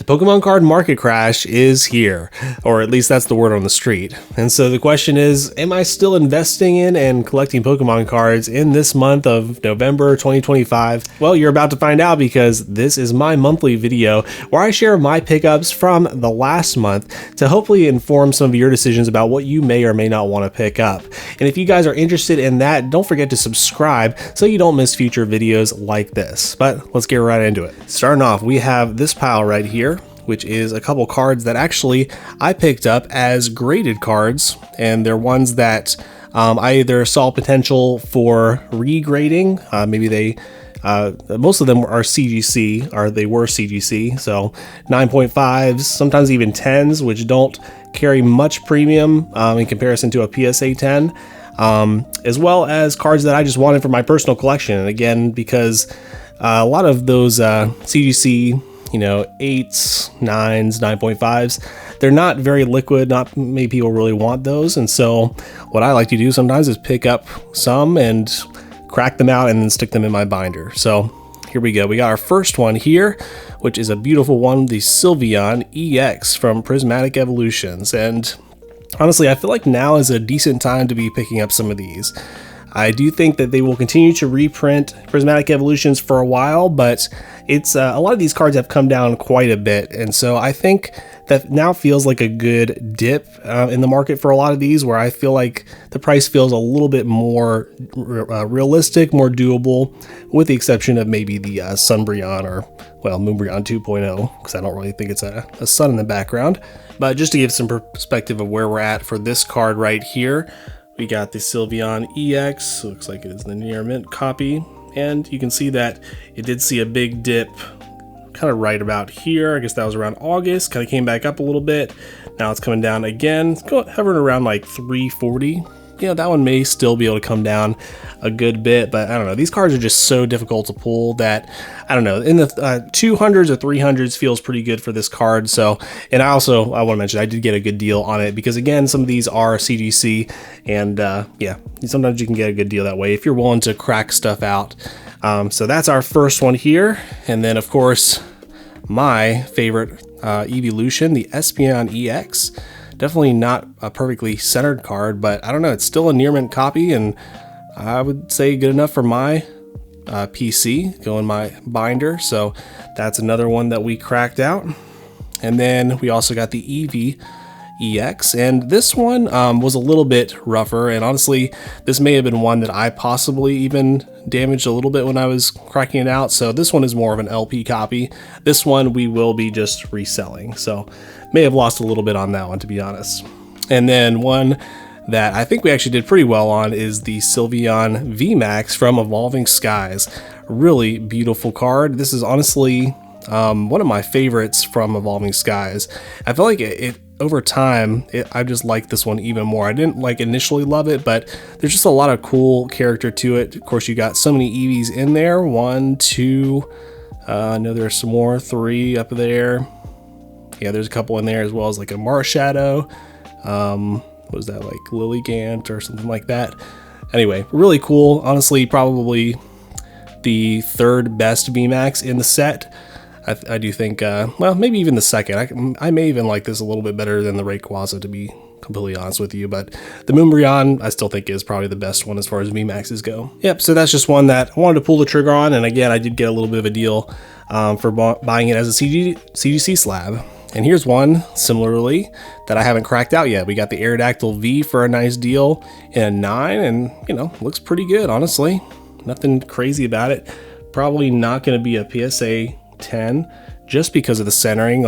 Pokemon card market crash is here, or at least that's the word on the street. And so the question is, am I still investing in and collecting Pokemon cards in this month of November 2025? Well, you're about to find out, because this is my monthly video where I share my pickups from the last month to hopefully inform some of your decisions about what you may or may not want to pick up. And if you guys are interested in that, don't forget to subscribe so you don't miss future videos like this. But let's get right into it. Starting off, we have this pile right here, which is a couple cards that actually I picked up as graded cards, and they're ones that I either saw potential for regrading. Maybe most of them are CGC, or they were CGC, so 9.5s, sometimes even 10s, which don't carry much premium in comparison to a PSA 10, as well as cards that I just wanted for my personal collection. And again, because a lot of those CGC, 8s, 9s, 9.5s, they're not very liquid. Not many people really want those. And so what I like to do sometimes is pick up some and crack them out and then stick them in my binder. So here we go. We got our first one here, which is a beautiful one, the Sylveon EX from Prismatic Evolutions. And honestly, I feel like now is a decent time to be picking up some of these. I do think that they will continue to reprint Prismatic Evolutions for a while, but it's a lot of these cards have come down quite a bit, and so I think that now feels like a good dip in the market for a lot of these, where I feel like the price feels a little bit more realistic, more doable, with the exception of maybe the Sunbreon, or well, Moonbreon 2.0, because I don't really think it's a sun in the background. But just to give some perspective of where we're at for this card right here, we got the Sylveon EX, looks like it is the near mint copy, and you can see that it did see a big dip kind of right about here. I guess that was around August, kind of came back up a little bit. Now it's coming down again, it's hovering around like 340. That one may still be able to come down a good bit, but I don't know. These cards are just so difficult to pull that, I don't know, in the 200s or 300s feels pretty good for this card. So, and I want to mention, I did get a good deal on it, because again, some of these are CGC, and yeah, sometimes you can get a good deal that way if you're willing to crack stuff out. So that's our first one here. And then of course, my favorite evolution, the Espeon EX. Definitely not a perfectly centered card, but I don't know, it's still a near mint copy, and I would say good enough for my PC, go in my binder. So that's another one that we cracked out. And then we also got the Eevee EX, and this one was a little bit rougher, and honestly, this may have been one that I possibly even damaged a little bit when I was cracking it out. So this one is more of an LP copy. This one we will be just reselling, so may have lost a little bit on that one, to be honest. And then one that I think we actually did pretty well on is the Sylveon VMAX from Evolving Skies. Really beautiful card. This is honestly one of my favorites from Evolving Skies. I feel like it over time, I just like this one even more. I didn't initially love it, but there's just a lot of cool character to it. Of course, you got so many Eevees in there. 1, 2, I know there's some more, 3 up there. Yeah, there's a couple in there, as well as like a Marshadow. What was that, like Lilligant or something like that? Anyway, really cool. Honestly, probably the third best VMAX in the set. I do think, well, maybe even the second. I may even like this a little bit better than the Rayquaza, to be completely honest with you, but the Moonbreon I still think is probably the best one as far as VMAXs go. Yep, so that's just one that I wanted to pull the trigger on, and again, I did get a little bit of a deal for buying it as a CGC slab. And here's one, similarly, that I haven't cracked out yet. We got the Aerodactyl V for a nice deal in a 9, and, looks pretty good, honestly. Nothing crazy about it. Probably not going to be a PSA 10, just because of the centering.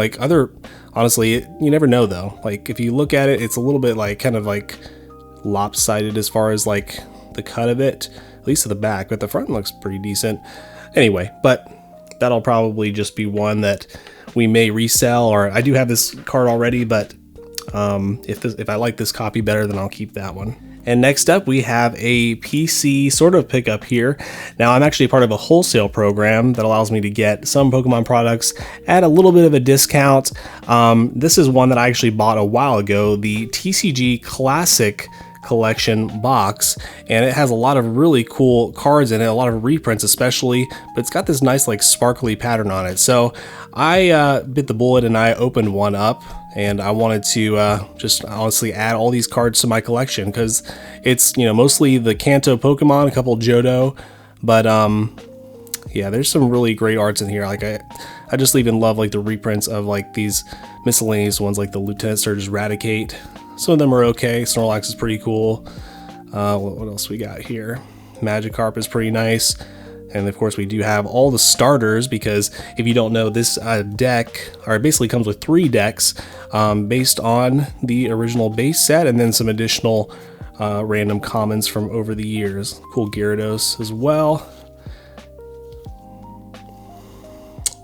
Honestly, you never know, though. If you look at it, it's a little bit, kind of lopsided as far as, the cut of it, at least at the back, but the front looks pretty decent. Anyway, but that'll probably just be one that we may resell, or I do have this card already, but if I like this copy better, then I'll keep that one. And next up, we have a PC sort of pickup here. Now, I'm actually part of a wholesale program that allows me to get some Pokemon products at a little bit of a discount. This is one that I actually bought a while ago, the TCG Classic collection box, and it has a lot of really cool cards in it, a lot of reprints especially, but it's got this nice like sparkly pattern on it. So I bit the bullet and I opened one up, and I wanted to just honestly add all these cards to my collection because it's, you know, mostly the Kanto Pokemon, a couple Johto, but yeah, there's some really great arts in here. Like I just even love like the reprints of like these miscellaneous ones, like the Lieutenant Surge's Raticate. Some of them are okay. Snorlax is pretty cool. What else we got here? Magikarp is pretty nice. And of course we do have all the starters, because if you don't know, this deck, or it basically comes with 3 decks based on the original base set, and then some additional random commons from over the years. Cool Gyarados as well.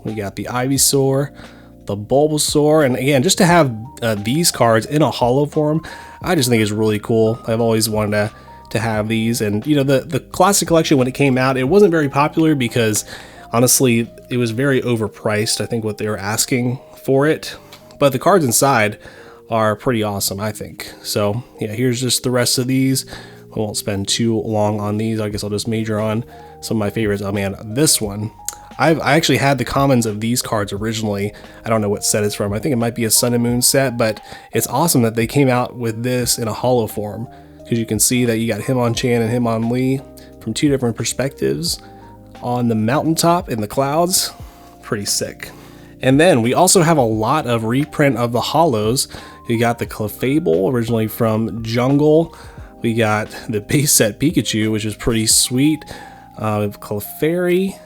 We got the Ivysaur, the Bulbasaur, and again, just to have these cards in a holo form, I just think is really cool. I've always wanted to have these, and you know, the Classic Collection, when it came out, it wasn't very popular because honestly it was very overpriced, I think, what they were asking for it, but the cards inside are pretty awesome, I think. So yeah, here's just the rest of these. I won't spend too long on these. I guess I'll just major on some of my favorites. Oh man, this one, I actually had the commons of these cards originally. I don't know what set it's from. I think it might be a Sun and Moon set, but it's awesome that they came out with this in a holo form, because you can see that you got Hitmonchan and Hitmonlee from 2 different perspectives on the mountaintop in the clouds. Pretty sick. And then we also have a lot of reprint of the holos. We got the Clefable, originally from Jungle. We got the base set Pikachu, which is pretty sweet. Clefairy,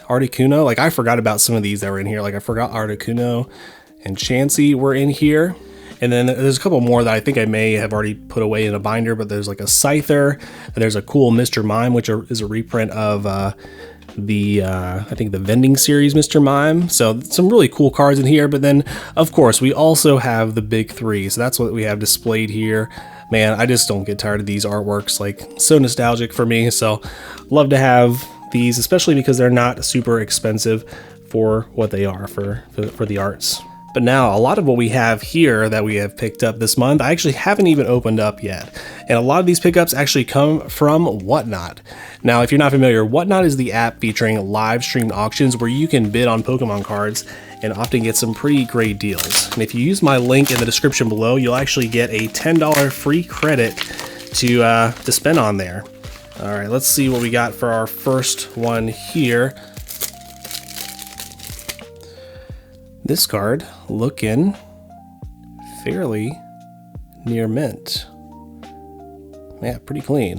Articuno, like I forgot about some of these that were in here. Like I forgot Articuno and Chansey were in here. And then there's a couple more that I think I may have already put away in a binder, but there's like a Scyther, and there's a cool Mr. Mime, which is a reprint of I think the vending series Mr. Mime. So some really cool cards in here. But then of course we also have the big 3. So that's what we have displayed here. Man, I just don't get tired of these artworks. Like, so nostalgic for me. So love to have these, especially because they're not super expensive for what they are for the arts. But now a lot of what we have here that we have picked up this month, I actually haven't even opened up yet. And a lot of these pickups actually come from Whatnot. Now, if you're not familiar, Whatnot is the app featuring live streamed auctions where you can bid on Pokemon cards and often get some pretty great deals. And if you use my link in the description below, you'll actually get a $10 free credit to spend on there. All right, let's see what we got for our first one here. This card looking fairly near mint. Yeah, pretty clean.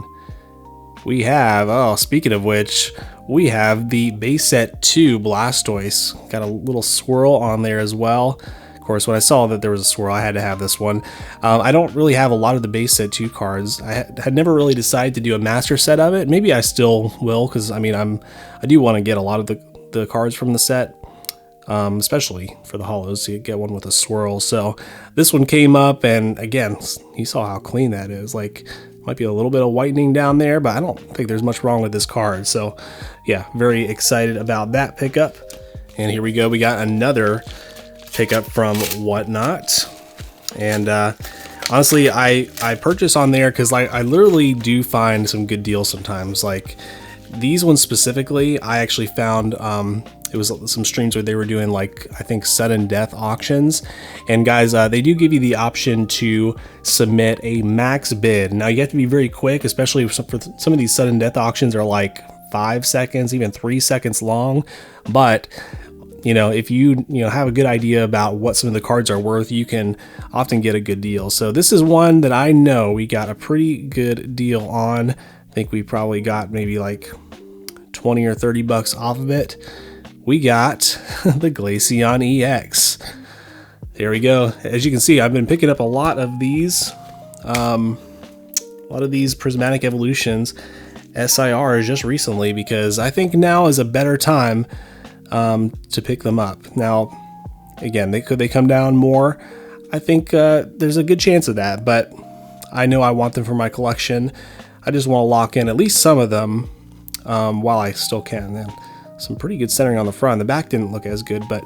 We have, oh, speaking of which, we have the base set 2 Blastoise. Got a little swirl on there as well. Of course, when I saw that there was a swirl, I had to have this one. I don't really have a lot of the base set 2 cards. I had never really decided to do a master set of it. Maybe I still will, because I mean, I do want to get a lot of the cards from the set. Especially for the holos, so you get one with a swirl. So this one came up, and again, you saw how clean that is. Like, might be a little bit of whitening down there, but I don't think there's much wrong with this card. So yeah, very excited about that pickup. And here we go, we got another pickup from Whatnot. And honestly, I purchase on there because I literally do find some good deals sometimes. Like these ones specifically, I actually found it was some streams where they were doing, like, I think sudden death auctions. And guys, they do give you the option to submit a max bid. Now you have to be very quick, especially for some of these sudden death auctions are like 5 seconds, even 3 seconds long. But you know, if you have a good idea about what some of the cards are worth, you can often get a good deal. So this is one that I know we got a pretty good deal on. I think we probably got maybe like 20 or 30 bucks off of it. We got the Glaceon EX. There we go. As you can see, I've been picking up a lot of these prismatic evolutions SIRs just recently, because I think now is a better time to pick them up. Now, again, could they come down more? I think there's a good chance of that, but I know I want them for my collection. I just want to lock in at least some of them while I still can. And some pretty good centering on the front. The back didn't look as good, but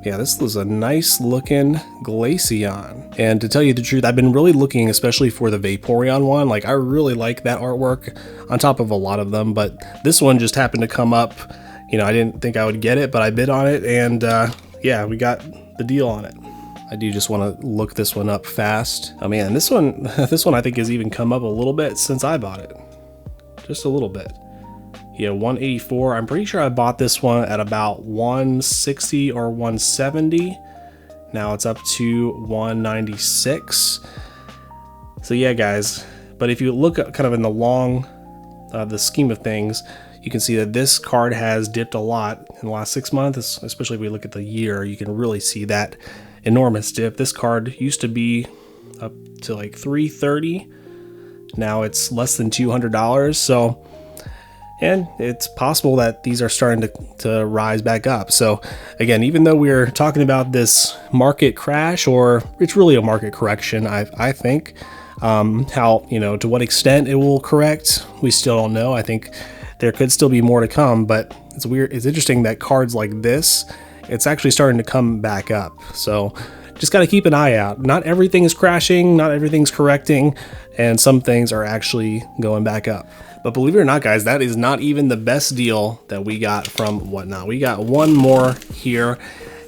Yeah, this was a nice looking Glaceon. And to tell you the truth, I've been really looking especially for the Vaporeon one. Like, I really like that artwork on top of a lot of them, but this one just happened to come up. You know, I didn't think I would get it, but I bid on it, and yeah, we got the deal on it. I do just want to look this one up fast. Oh man, this one I think has even come up a little bit since I bought it. Just a little bit. Yeah, 184. I'm pretty sure I bought this one at about 160 or 170. Now it's up to 196. So yeah, guys. But if you look at kind of in the the scheme of things, you can see that this card has dipped a lot in the last 6 months, especially if we look at the year. You can really see that enormous dip. This card used to be up to like $330. Now it's less than $200. So, and it's possible that these are starting to rise back up. So again, even though we're talking about this market crash, or it's really a market correction, I think, how, you know, to what extent it will correct, we still don't know. I think there could still be more to come, but it's weird. It's interesting that cards like this, it's actually starting to come back up. So just got to keep an eye out. Not everything is crashing, not everything's correcting, and some things are actually going back up. But believe it or not, guys, that is not even the best deal that we got from Whatnot. We got one more here,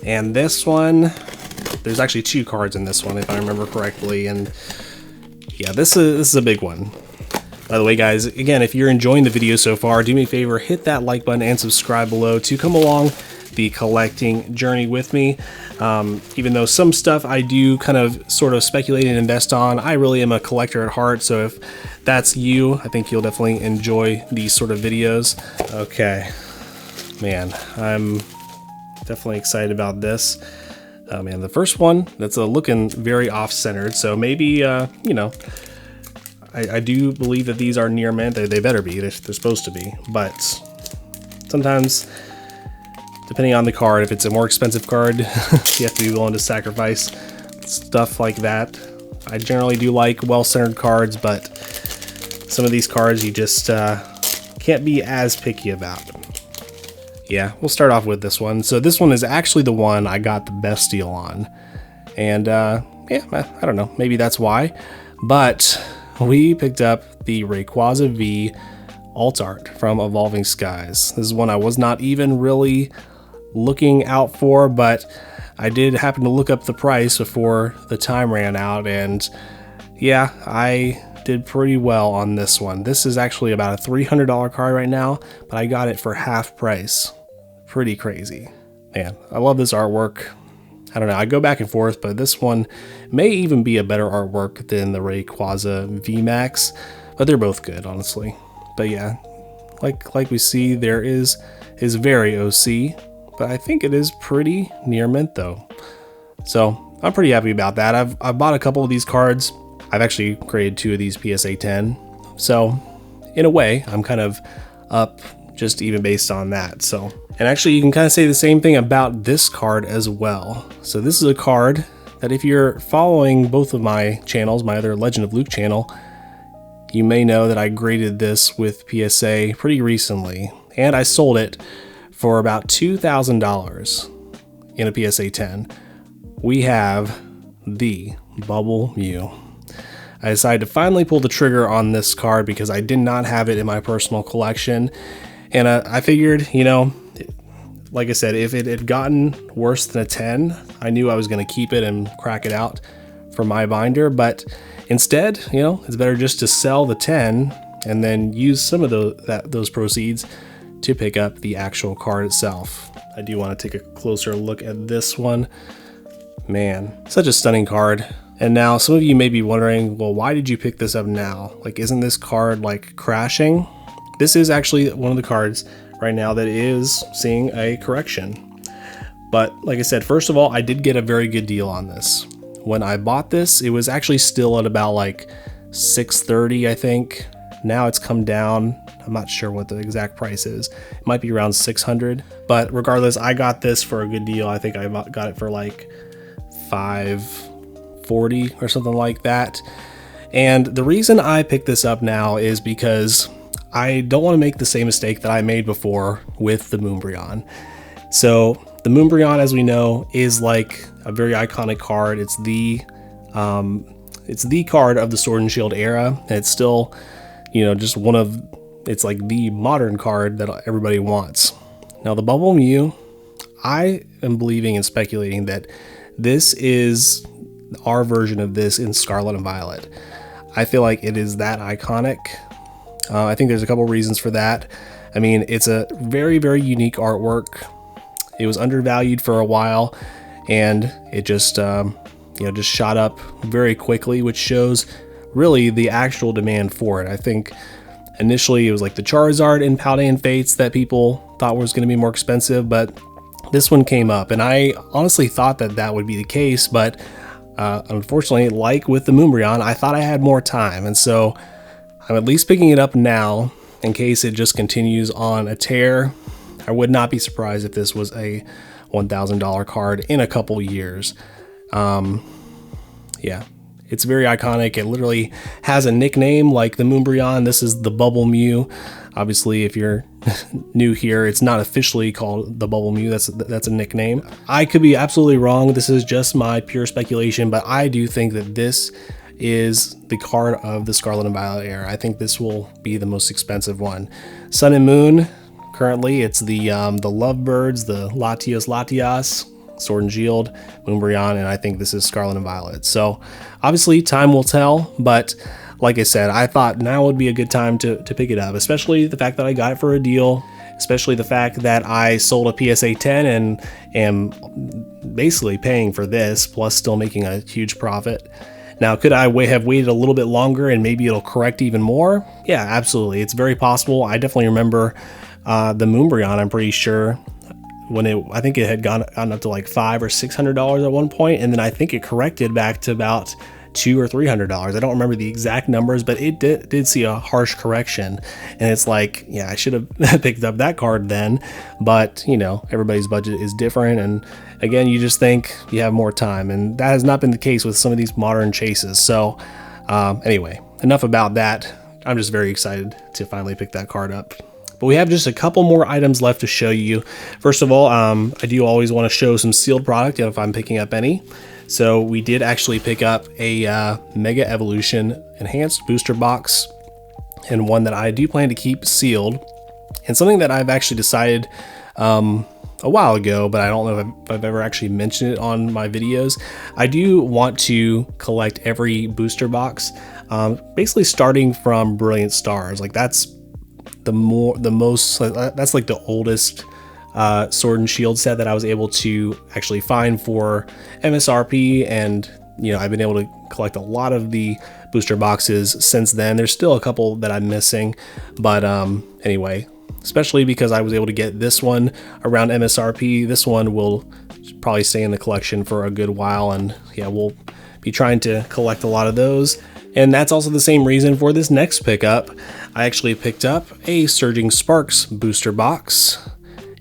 and this one, there's actually 2 cards in this one, if I remember correctly, and yeah, this is a big one. By the way, guys, again, if you're enjoying the video so far, do me a favor, hit that like button and subscribe below to come along the collecting journey with me. Even though some stuff I do kind of sort of speculate and invest on, I really am a collector at heart. So if that's you, I think you'll definitely enjoy these sort of videos. Okay, man, I'm definitely excited about this. Man, the first one, that's looking very off-centered. So maybe, you know, I do believe that these are near mint. They better be. They're supposed to be. But sometimes, depending on the card, if it's a more expensive card, you have to be willing to sacrifice stuff like that. I generally do like well-centered cards, but some of these cards you just can't be as picky about. Yeah, we'll start off with this one. So this one is actually the one I got the best deal on. And yeah, I don't know, maybe that's why. But we picked up the Rayquaza V alt art from Evolving Skies. This is one I was not even really looking out for, but I did happen to look up the price before the time ran out, and yeah, I did pretty well on this one. This is actually about a $300 card right now, but I got it for half price. Pretty crazy. Man, I love this artwork. I don't know, I go back and forth, but this one may even be a better artwork than the Rayquaza VMAX, but they're both good, honestly. But yeah, like we see, there is very OC, but I think it is pretty near mint though. So I'm pretty happy about that. I've bought a couple of these cards. I've actually created 2 of these PSA 10. So in a way, I'm kind of up just even based on that. So, and actually you can kind of say the same thing about this card as well. So this is a card that if you're following both of my channels, my other Legend of Luke channel, you may know that I graded this with PSA pretty recently, and I sold it for about $2,000 in a PSA 10. We have the Bubble Mew. I decided to finally pull the trigger on this card because I did not have it in my personal collection. And I figured, you know, like I said, if it had gotten worse than a 10, I knew I was going to keep it and crack it out for my binder. But instead, you know, it's better just to sell the 10 and then use some of those proceeds to pick up the actual card itself. I do want to take a closer look at this one. Man, such a stunning card. And now some of you may be wondering, well, why did you pick this up now? Like, isn't this card like crashing? This is actually one of the cards right now that is seeing a correction. But like I said, first of all, I did get a very good deal on this. When I bought this, it was actually still at about like $630, I think. Now it's come down. I'm not sure what the exact price is. It might be around $600. But regardless, I got this for a good deal. I think I got it for like $540 or something like that. And the reason I picked this up now is because I don't want to make the same mistake that I made before with the Moonbryon. So The Moonbreon, as we know, is like a very iconic card. It's the card of the Sword and Shield era. And it's still, you know, just it's like the modern card that everybody wants. Now the Bubble Mew, I am believing and speculating that this is our version of this in Scarlet and Violet. I feel like it is that iconic. I think there's a couple reasons for that. I mean, it's a very, very unique artwork. It was undervalued for a while, and it just just shot up very quickly, which shows really the actual demand for it. I think initially it was like the Charizard and Paldean Fates that people thought was going to be more expensive, but this one came up, and I honestly thought that would be the case, but unfortunately, like with the Moonbreon, I thought I had more time, and so I'm at least picking it up now in case it just continues on a tear. I would not be surprised if this was a $1,000 card in a couple years. Yeah, it's very iconic. It literally has a nickname like the Moonbreon. This is the Bubble Mew. Obviously, if you're new here, it's not officially called the Bubble Mew. That's a nickname. I could be absolutely wrong. This is just my pure speculation, but I do think that this is the card of the Scarlet and Violet era. I think this will be the most expensive one. Sun and Moon, currently it's the Lovebirds, the Latios, Sword and Shield, Moonbreon, and I think this is Scarlet and Violet. So obviously time will tell, but like I said, I thought now would be a good time to pick it up, especially the fact that I got it for a deal, especially the fact that I sold a PSA 10 and am basically paying for this, plus still making a huge profit. Now, could I have waited a little bit longer and maybe it'll correct even more? Yeah, absolutely. It's very possible. I definitely remember the Moonbreon, I'm pretty sure, when I think it had gone up to like $500 or $600 at one point, and then I think it corrected back to about $200 or $300. I don't remember the exact numbers, but it did see a harsh correction, and it's like, yeah, I should have picked up that card then, but you know, everybody's budget is different, and again, you just think you have more time, and that has not been the case with some of these modern chases. So anyway, enough about that. I'm just very excited to finally pick that card up. But we have just a couple more items left to show you. First of all, I do always want to show some sealed product if I'm picking up any. So we did actually pick up a Mega Evolution Enhanced Booster Box, and one that I do plan to keep sealed, and something that I've actually decided a while ago, but I don't know if I've ever actually mentioned it on my videos. I do want to collect every booster box, basically starting from Brilliant Stars. Like that's that's like the oldest Sword and Shield set that I was able to actually find for MSRP, and you know, I've been able to collect a lot of the booster boxes since then. There's still a couple that I'm missing, but anyway, especially because I was able to get this one around MSRP. This one will probably stay in the collection for a good while, and yeah, we'll be trying to collect a lot of those. And that's also the same reason for this next pickup. I actually picked up a Surging Sparks booster box,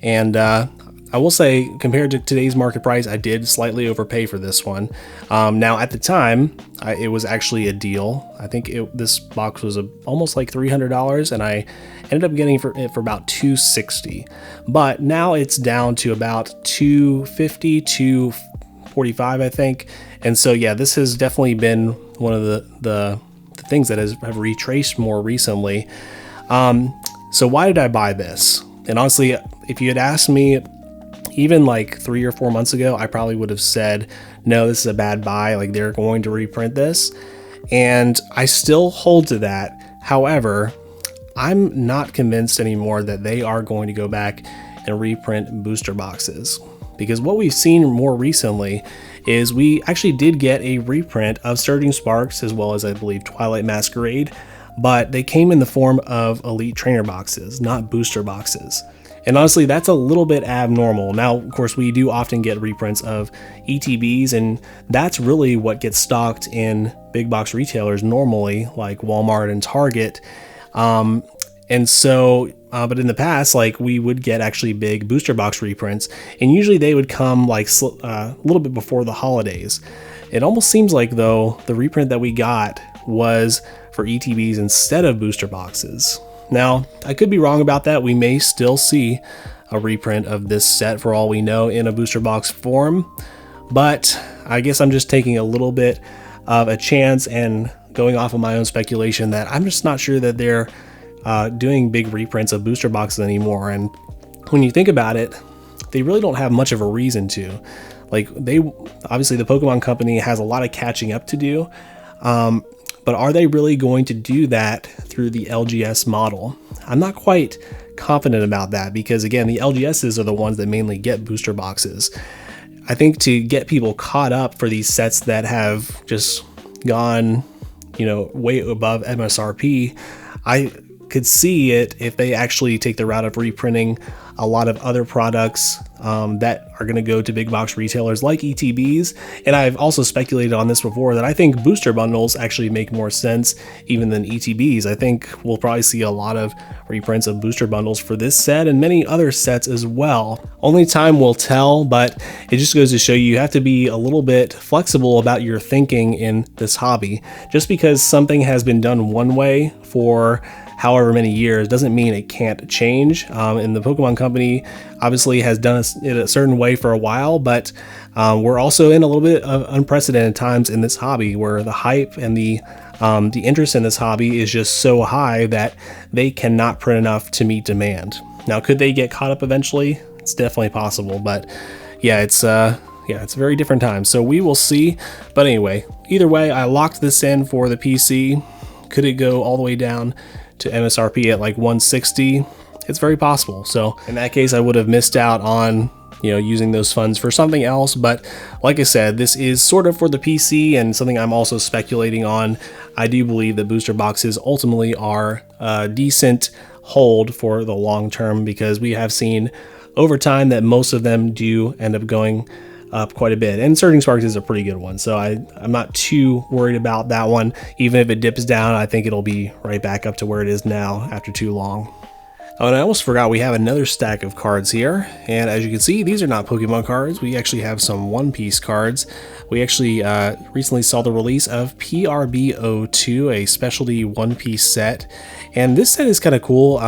and I will say, compared to today's market price, I did slightly overpay for this one. Now at the time, it was actually a deal. I think this box was almost like $300, and I ended up getting it for about $260. But now it's down to about $250, $245, I think. And so yeah, this has definitely been one of the things that have retraced more recently. So why did I buy this? And honestly, if you had asked me even like 3 or 4 months ago, I probably would have said, no, this is a bad buy. Like, they're going to reprint this. And I still hold to that. However, I'm not convinced anymore that they are going to go back and reprint booster boxes, because what we've seen more recently is we actually did get a reprint of Surging Sparks, as well as I believe Twilight Masquerade, but they came in the form of Elite Trainer boxes, not booster boxes. And honestly, that's a little bit abnormal. Now, of course, we do often get reprints of ETBs, and that's really what gets stocked in big box retailers normally, like Walmart and Target. And so, but in the past, like, we would get actually big booster box reprints, and usually they would come like a little bit before the holidays. It almost seems like, though, the reprint that we got was for ETBs instead of booster boxes. Now, I could be wrong about that. We may still see a reprint of this set for all we know in a booster box form. But I guess I'm just taking a little bit of a chance and going off of my own speculation that I'm just not sure that they're doing big reprints of booster boxes anymore. And when you think about it, they really don't have much of a reason to. Like, they obviously, the Pokemon Company has a lot of catching up to do, but are they really going to do that through the LGS model? I'm not quite confident about that, because again, the LGSs are the ones that mainly get booster boxes. I think to get people caught up for these sets that have just gone, way above MSRP, I could see it if they actually take the route of reprinting a lot of other products that are going to go to big box retailers like ETBs. And I've also speculated on this before that I think booster bundles actually make more sense even than ETBs. I think we'll probably see a lot of reprints of booster bundles for this set and many other sets as well. Only time will tell, but it just goes to show you have to be a little bit flexible about your thinking in this hobby. Just because something has been done one way for however many years doesn't mean it can't change. And the Pokemon Company obviously has done it a certain way for a while, but we're also in a little bit of unprecedented times in this hobby where the hype and the interest in this hobby is just so high that they cannot print enough to meet demand. Now, could they get caught up eventually? It's definitely possible, but yeah, it's a very different time. So we will see. But anyway, either way, I locked this in for the PC. Could it go all the way down to MSRP at like 160? It's very possible. So in that case, I would have missed out on using those funds for something else. But like I said, this is sort of for the PC and something I'm also speculating on. I do believe that booster boxes ultimately are a decent hold for the long term, because we have seen over time that most of them do end up going up quite a bit, and Surging Sparks is a pretty good one, so I'm not too worried about that one. Even if it dips down, I think it'll be right back up to where it is now after too long. Oh, and I almost forgot, we have another stack of cards here, and as you can see, these are not Pokemon cards. We actually have some One Piece cards. We actually recently saw the release of PRB02, a specialty One Piece set, and this set is kind of cool.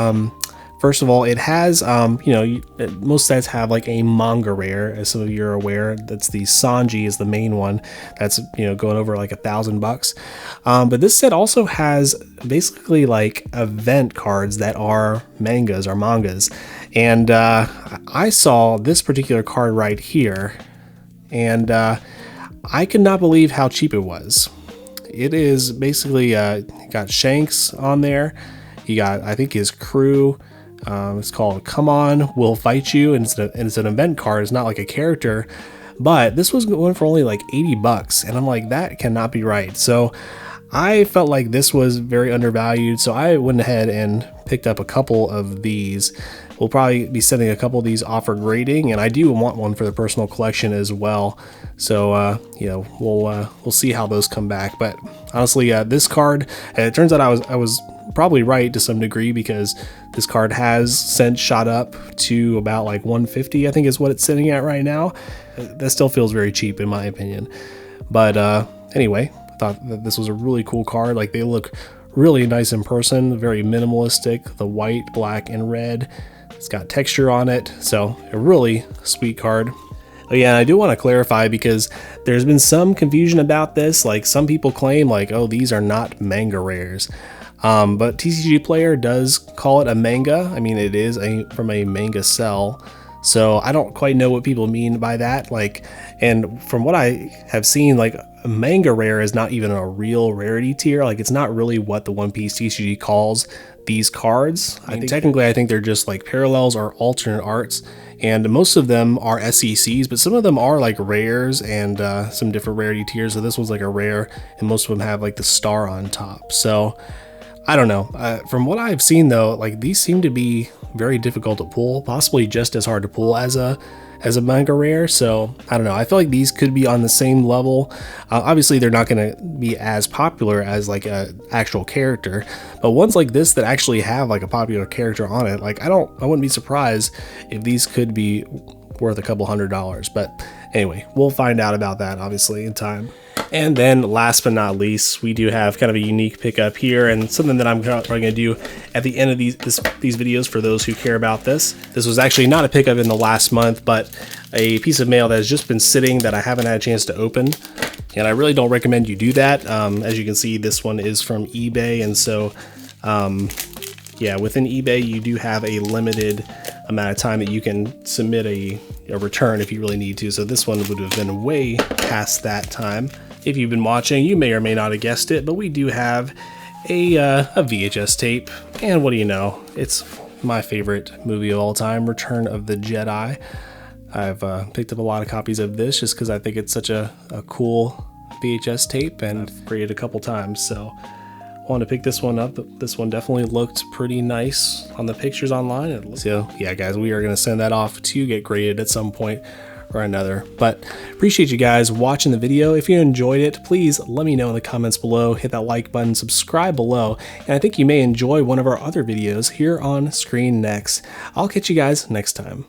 First of all, it has, most sets have like a manga rare, as some of you are aware. That's the Sanji is the main one. That's, going over like $1,000. But this set also has basically like event cards that are mangas. And I saw this particular card right here, and I could not believe how cheap it was. It is basically got Shanks on there. You got, I think, his crew. It's called Come On, We'll Fight You, and it's an event card. It's not like a character, but this was going for only like $80, and I'm like, that cannot be right. So I felt like this was very undervalued, so I went ahead and picked up a couple of these. We'll probably be sending a couple of these off for grading, and I do want one for the personal collection as well. So we'll see how those come back. But honestly, this card, it turns out I was probably right to some degree, because this card has since shot up to about like 150, I think is what it's sitting at right now. That still feels very cheap in my opinion. But anyway, I thought that this was a really cool card. Like, they look really nice in person, very minimalistic, the white, black, and red. It's got texture on it, so a really sweet card. Oh yeah, and I do want to clarify, because there's been some confusion about this. Like, some people claim like, oh, these are not manga rares. But TCG Player does call it a manga. I mean, it is from a manga cell. So I don't quite know what people mean by that. Like, and from what I have seen, like, a manga rare is not even a real rarity tier. Like, it's not really what the One Piece TCG calls these cards. I think they're just like parallels or alternate arts, and most of them are SECs, but some of them are like rares and some different rarity tiers. So this one's like a rare, and most of them have like the star on top. So I don't know. From what I've seen though, like, these seem to be very difficult to pull, possibly just as hard to pull as a manga rare. So I don't know. I feel like these could be on the same level. Obviously, they're not going to be as popular as like a actual character, but ones like this that actually have like a popular character on it, like, I wouldn't be surprised if these could be worth a couple $100. But anyway, we'll find out about that obviously in time. And then last but not least, we do have kind of a unique pickup here, and something that I'm probably going to do at the end of these videos for those who care about this. This was actually not a pickup in the last month, but a piece of mail that has just been sitting that I haven't had a chance to open. And I really don't recommend you do that. As you can see, this one is from eBay, and so yeah, within eBay you do have a limited amount of time that you can submit a return if you really need to. So this one would have been way past that time. If you've been watching, you may or may not have guessed it, but we do have a VHS tape. And what do you know? It's my favorite movie of all time, Return of the Jedi. I've picked up a lot of copies of this just because I think it's such a cool VHS tape, and I've graded a couple times, so I wanted to pick this one up. This one definitely looked pretty nice on the pictures online. So yeah, guys, we are going to send that off to get graded at some point or another. But appreciate you guys watching the video. If you enjoyed it, please let me know in the comments below. Hit that like button, subscribe below, and I think you may enjoy one of our other videos here on screen next. I'll catch you guys next time.